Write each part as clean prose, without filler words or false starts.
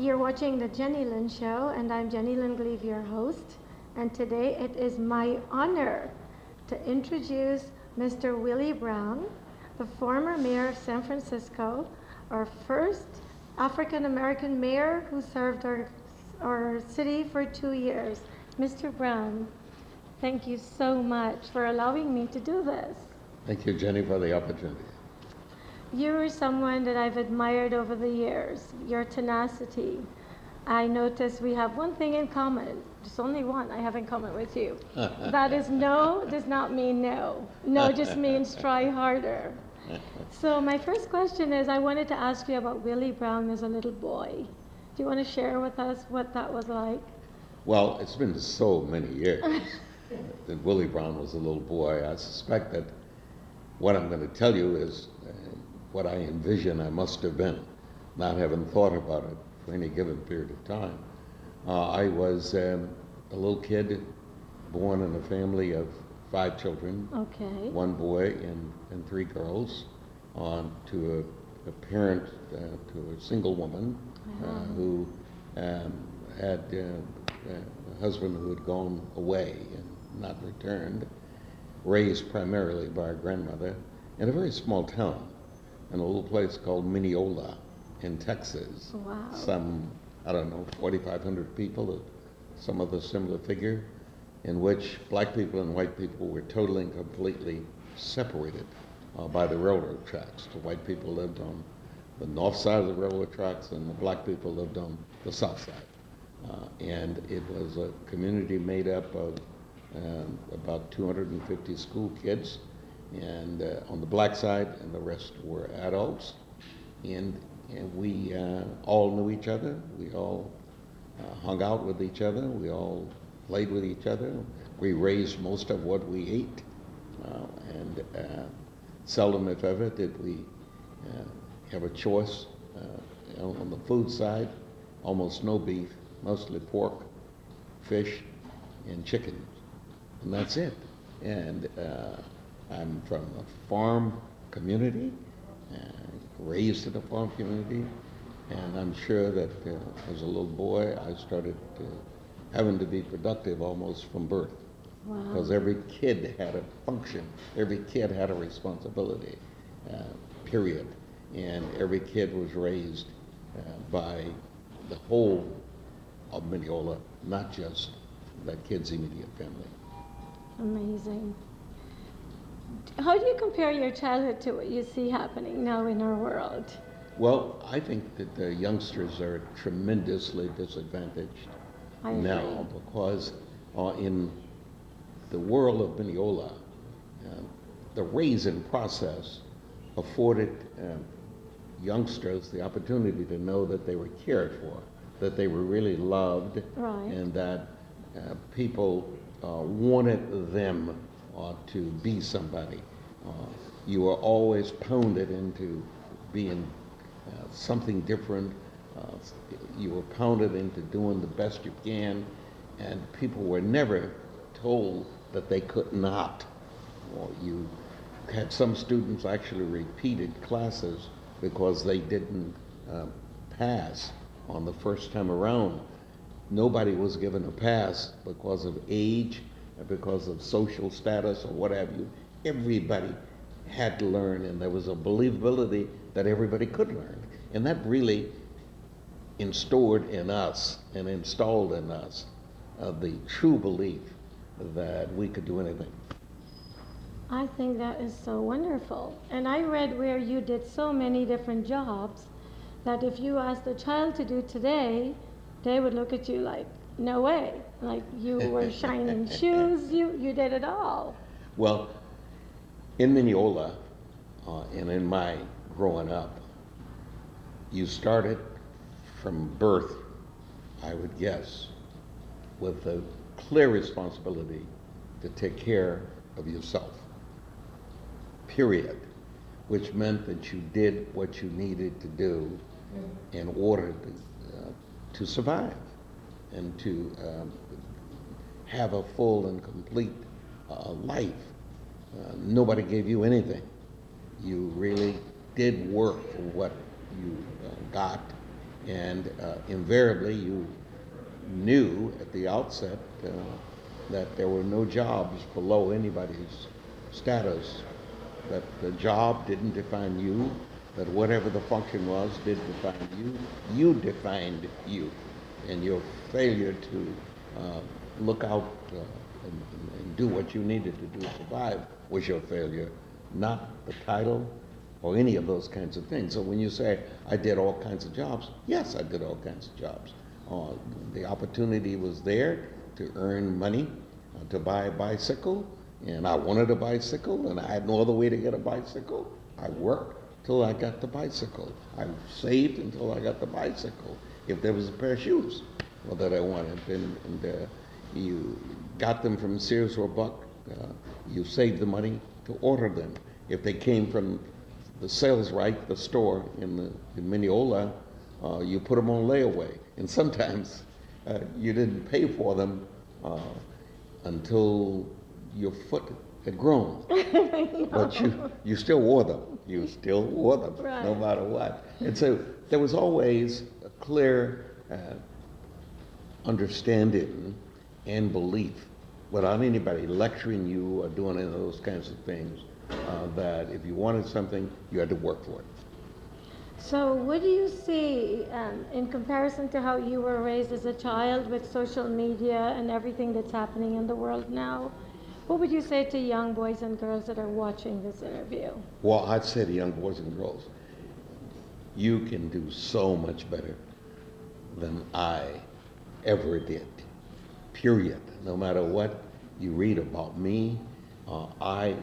You're watching the Jennylyn Show, and I'm Jennylyn, your host. And today it is my honor to introduce Mr. Willie Brown, the former mayor of San Francisco, our first African American mayor who served our city for 2 years. Mr. Brown, thank you so much for allowing me to do this. Thank you, Jenny, for the opportunity. You're someone that I've admired over the years, your tenacity. I notice we have one thing in common. There's only one I have in common with you. That is no does not mean no. No just means try harder. So my first question is, I wanted to ask you about Willie Brown as a little boy. Do you want to share with us what that was like? Well, it's been so many years that Willie Brown was a little boy. I suspect that what I'm going to tell you is what I envision I must have been, not having thought about it for any given period of time. I was a little kid born in a family of 5 children, Okay. 1 boy and 3 girls, to a parent, to a single woman who had a husband who had gone away and not returned, raised primarily by our grandmother in a very small town, in a little place called Mineola in Texas. Wow. Some, 4,500 people, some of the similar figure, in which black people and white people were totally and completely separated by the railroad tracks. The white people lived on the north side of the railroad tracks, and the black people lived on the south side. And it was a community made up of about 250 school kids, and on the black side, and the rest were adults. And we all knew each other. We all hung out with each other. We all played with each other. We raised most of what we ate, and seldom, if ever, did we have a choice. On the food side, almost no beef, mostly pork, fish, and chicken, and that's it. And I'm from a farm community, raised in a farm community, and I'm sure that as a little boy I started having to be productive almost from birth. Wow. Because every kid had a function, every kid had a responsibility, period. And every kid was raised by the whole of Mineola, not just that kid's immediate family. Amazing. How do you compare your childhood to what you see happening now in our world? Well, I think that the youngsters are tremendously disadvantaged now because in the world of Mineola, the raising process afforded youngsters the opportunity to know that they were cared for, that they were really loved, Right. and that people wanted them to be somebody. You were always pounded into being something different. You were pounded into doing the best you can, and people were never told that they could not. Well, you had some students actually repeated classes because they didn't pass on the first time around. Nobody was given a pass because of age, because of social status or what have you. Everybody had to learn, and there was a believability that everybody could learn. And that really installed in us the true belief that we could do anything. I think that is so wonderful. And I read where you did so many different jobs that if you asked a child to do today, they would look at you like, no way. Like you were shining shoes, you did it all. Well, in Mineola, and in my growing up, you started from birth, I would guess, with the clear responsibility to take care of yourself, period, which meant that you did what you needed to do in order to survive and to have a full and complete life. Nobody gave you anything. You really did work for what you got, And invariably, you knew at the outset that there were no jobs below anybody's status, that the job didn't define you, that whatever the function was didn't define you. You defined you, and your failure to look out and do what you needed to do to survive was your failure, not the title or any of those kinds of things. So when you say, I did all kinds of jobs, yes, I did all kinds of jobs. The opportunity was there to earn money, to buy a bicycle, and I wanted a bicycle, and I had no other way to get a bicycle. I worked till I got the bicycle. I saved until I got the bicycle. If there was a pair of shoes that I wanted, and you got them from Sears or Buck, you saved the money to order them. If they came from the sales right, the store in Mineola, you put them on layaway. And sometimes you didn't pay for them until your foot had grown. But you still wore them. You still wore them, right, no matter what. And so there was always a clear understanding and belief, without anybody lecturing you or doing any of those kinds of things, that if you wanted something, you had to work for it. So what do you see in comparison to how you were raised as a child with social media and everything that's happening in the world now? What would you say to young boys and girls that are watching this interview? Well, I'd say to young boys and girls, you can do so much better than I ever did, period. No matter what you read about me, I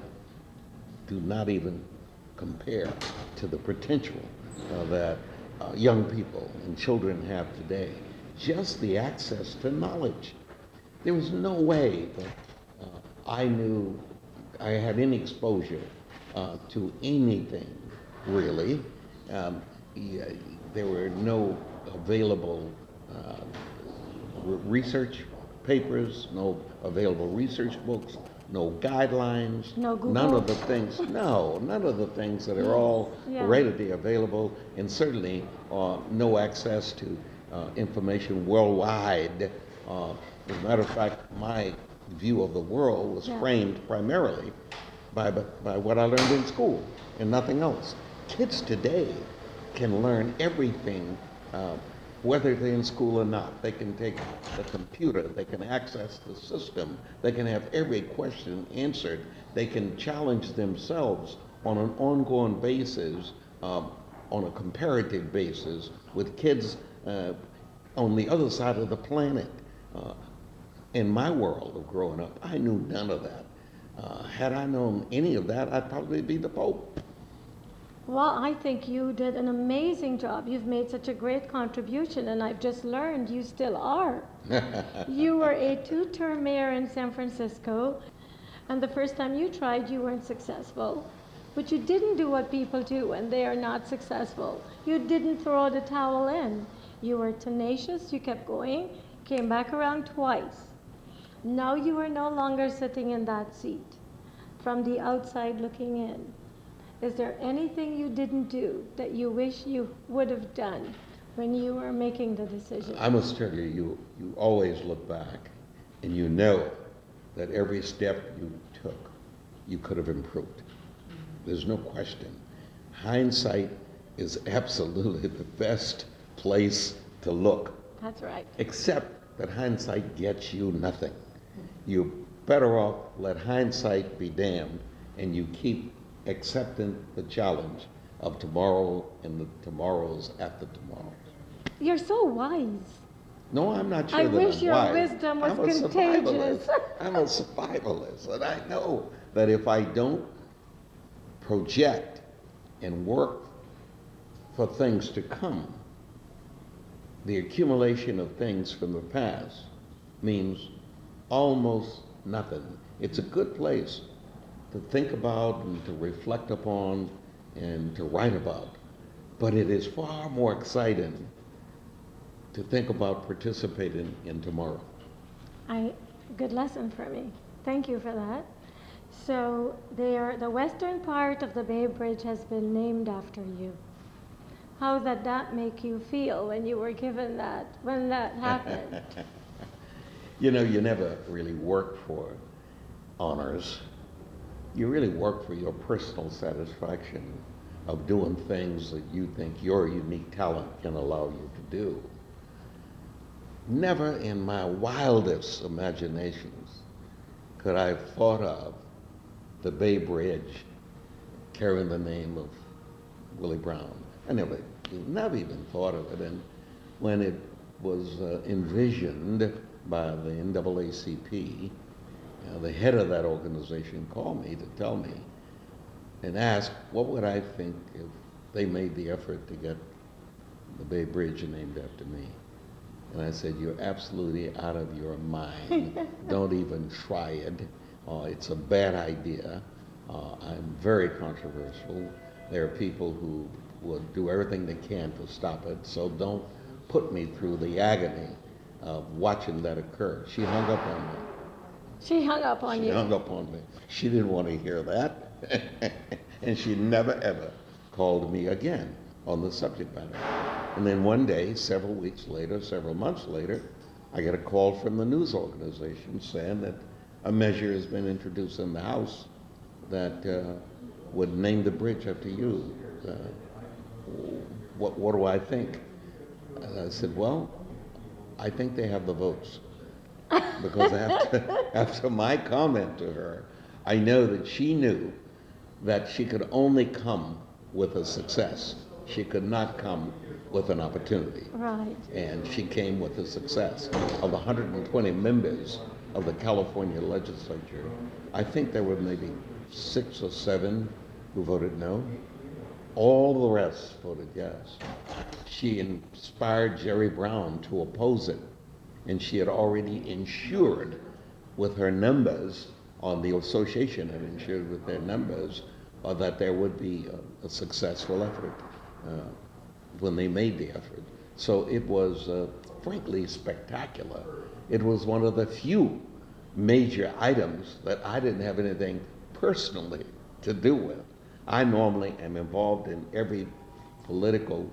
do not even compare to the potential that young people and children have today. Just the access to knowledge. There was no way that I knew I had any exposure to anything, really. There were no available research papers, no available research books, no guidelines, no Google. none of the things that are all readily available, and certainly no access to information worldwide. As a matter of fact, my view of the world was framed primarily by what I learned in school and nothing else. Kids today can learn everything, whether they're in school or not. They can take the computer, they can access the system, they can have every question answered, they can challenge themselves on an ongoing basis, on a comparative basis, with kids on the other side of the planet. In my world of growing up, I knew none of that. Had I known any of that, I'd probably be the Pope. Well, I think you did an amazing job. You've made such a great contribution, and I've just learned you still are. You were a two-term mayor in San Francisco, and the first time you tried, you weren't successful. But you didn't do what people do when they are not successful. You didn't throw the towel in. You were tenacious, you kept going, came back around twice. Now you are no longer sitting in that seat, from the outside looking in. Is there anything you didn't do that you wish you would have done when you were making the decision? I must tell you, you always look back and you know that every step you took, you could have improved. There's no question. Hindsight is absolutely the best place to look. That's right. Except that hindsight gets you nothing. You're better off let hindsight be damned, and you keep accepting the challenge of tomorrow and the tomorrows after tomorrows. You're so wise. No, I'm not sure I that wish I'm your wise. wisdom was I'm a contagious. I'm a survivalist, and I know that if I don't project and work for things to come, the accumulation of things from the past means almost nothing. It's a good place to think about and to reflect upon and to write about, but it is far more exciting to think about participating in tomorrow. Good lesson for me. Thank you for that. So the western part of the Bay Bridge has been named after you. How did that make you feel when you were given that, when that happened? You know, you never really work for honors. You really work for your personal satisfaction of doing things that you think your unique talent can allow you to do. Never in my wildest imaginations could I have thought of the Bay Bridge carrying the name of Willie Brown. I never even thought of it. And when it was envisioned by the NAACP, the head of that organization called me to tell me and ask what would I think if they made the effort to get the Bay Bridge named after me. And I said, you're absolutely out of your mind. Don't even try it. It's a bad idea. I'm very controversial. There are people who will do everything they can to stop it, so don't put me through the agony of watching that occur. She hung up on me. She hung up on you? She hung up on me. She didn't want to hear that. And she never, ever called me again on the subject matter. And then one day, several weeks later, several months later, I get a call from the news organization saying that a measure has been introduced in the House that would name the bridge after you. What do I think? And I said, well, I think they have the votes. Because after my comment to her, I know that she knew that she could only come with a success. She could not come with an opportunity. Right. And she came with a success. Of the 120 members of the California legislature, I think there were maybe 6 or 7 who voted no. All the rest voted yes. She inspired Jerry Brown to oppose it, and she had already insured with her numbers, on the association had insured with their numbers, that there would be a successful effort when they made the effort. So it was frankly spectacular. It was one of the few major items that I didn't have anything personally to do with. I normally am involved in every political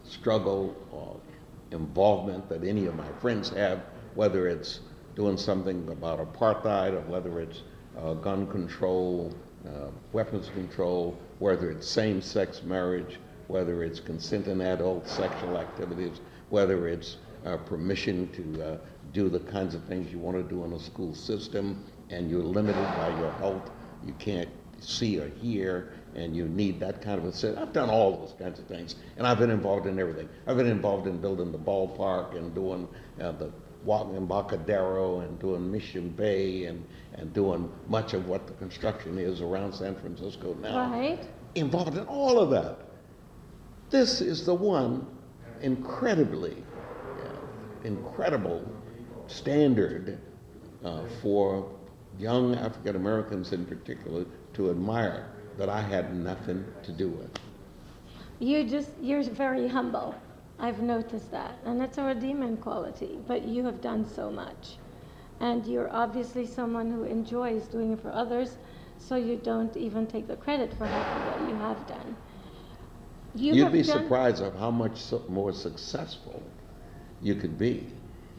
struggle or involvement that any of my friends have, whether it's doing something about apartheid or whether it's gun control, weapons control, whether it's same-sex marriage, whether it's consent in adult sexual activities, whether it's permission to do the kinds of things you want to do in a school system, and you're limited by your health, you can't see or hear, and you need that kind of a set. I've done all those kinds of things, and I've been involved in everything. I've been involved in building the ballpark and doing the walking Embarcadero and doing Mission Bay and doing much of what the construction is around San Francisco now. Right. Involved in all of that. This is the one incredibly, incredible standard for young African Americans in particular to admire, that I had nothing to do with. You're very humble. I've noticed that, and it's a redeeming quality, but you have done so much. And you're obviously someone who enjoys doing it for others, so you don't even take the credit for half of what you have done. You'd be surprised of how much more successful you could be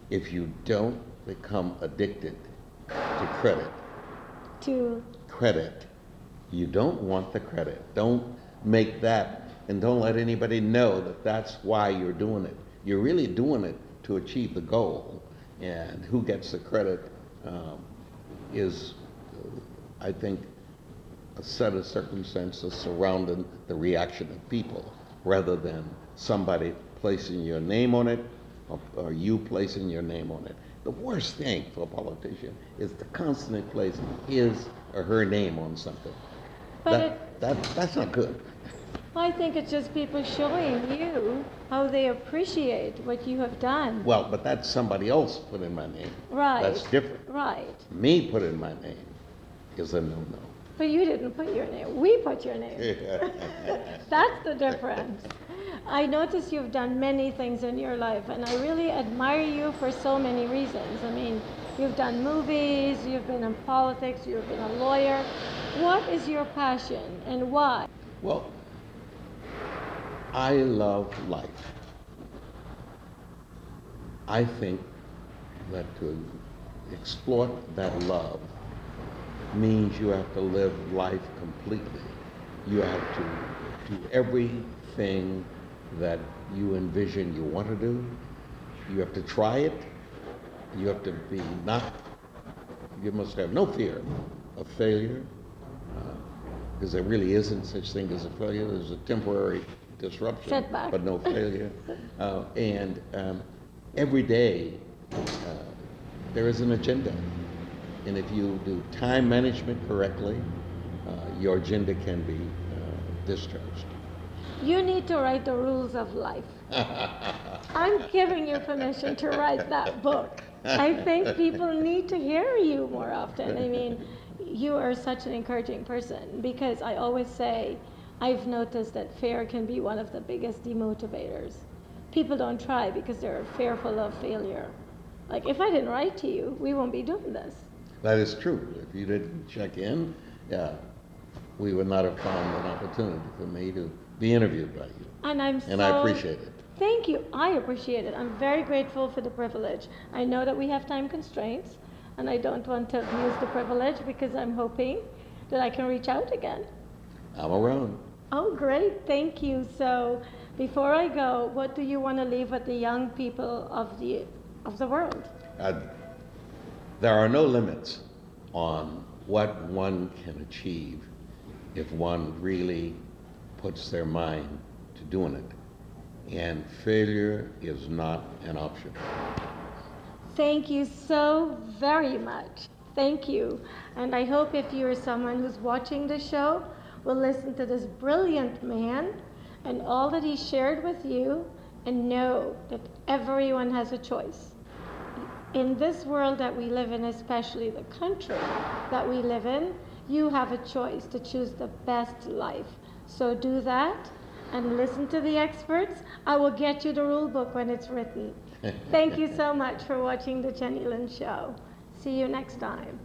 if you don't become addicted to credit. To? Credit. You don't want the credit. Don't make that, and don't let anybody know that that's why you're doing it. You're really doing it to achieve the goal, and who gets the credit is, I think, a set of circumstances surrounding the reaction of people, rather than somebody placing your name on it or you placing your name on it. The worst thing for a politician is to constantly place his or her name on something. That's not good. I think it's just people showing you how they appreciate what you have done. Well, but that's somebody else put in my name. Right. That's different. Right. Me put in my name is a no-no. But you didn't put your name. We put your name. That's the difference. I notice you've done many things in your life, and I really admire you for so many reasons. I mean, you've done movies, you've been in politics, you've been a lawyer. What is your passion, and why? Well, I love life. I think that to exploit that love means you have to live life completely. You have to do everything that you envision you want to do. You have to try it. You have to be you must have no fear of failure, because there really isn't such thing as a failure. There's a temporary disruption, Setback. but no failure. Every day there is an agenda. And if you do time management correctly, your agenda can be discharged. You need to write the rules of life. I'm giving you permission to write that book. I think people need to hear you more often. I mean, you are such an encouraging person, because I always say, I've noticed that fear can be one of the biggest demotivators. People don't try because they're fearful of failure. Like, if I didn't write to you, we won't be doing this. That is true. If you didn't check in, we would not have found an opportunity for me to be interviewed by you. And I appreciate it. Thank you. I appreciate it. I'm very grateful for the privilege. I know that we have time constraints, and I don't want to abuse the privilege, because I'm hoping that I can reach out again. I'm around. Oh, great. Thank you. So before I go, what do you want to leave with the young people of the world? There are no limits on what one can achieve if one really puts their mind to doing it. And failure is not an option. Thank you so very much. Thank you. And I hope if you're someone who's watching the show, will listen to this brilliant man and all that he shared with you, and know that everyone has a choice. In this world that we live in, especially the country that we live in, you have a choice to choose the best life. So do that and listen to the experts. I will get you the rule book when it's written. Thank you so much for watching the Jennylyn Show. See you next time.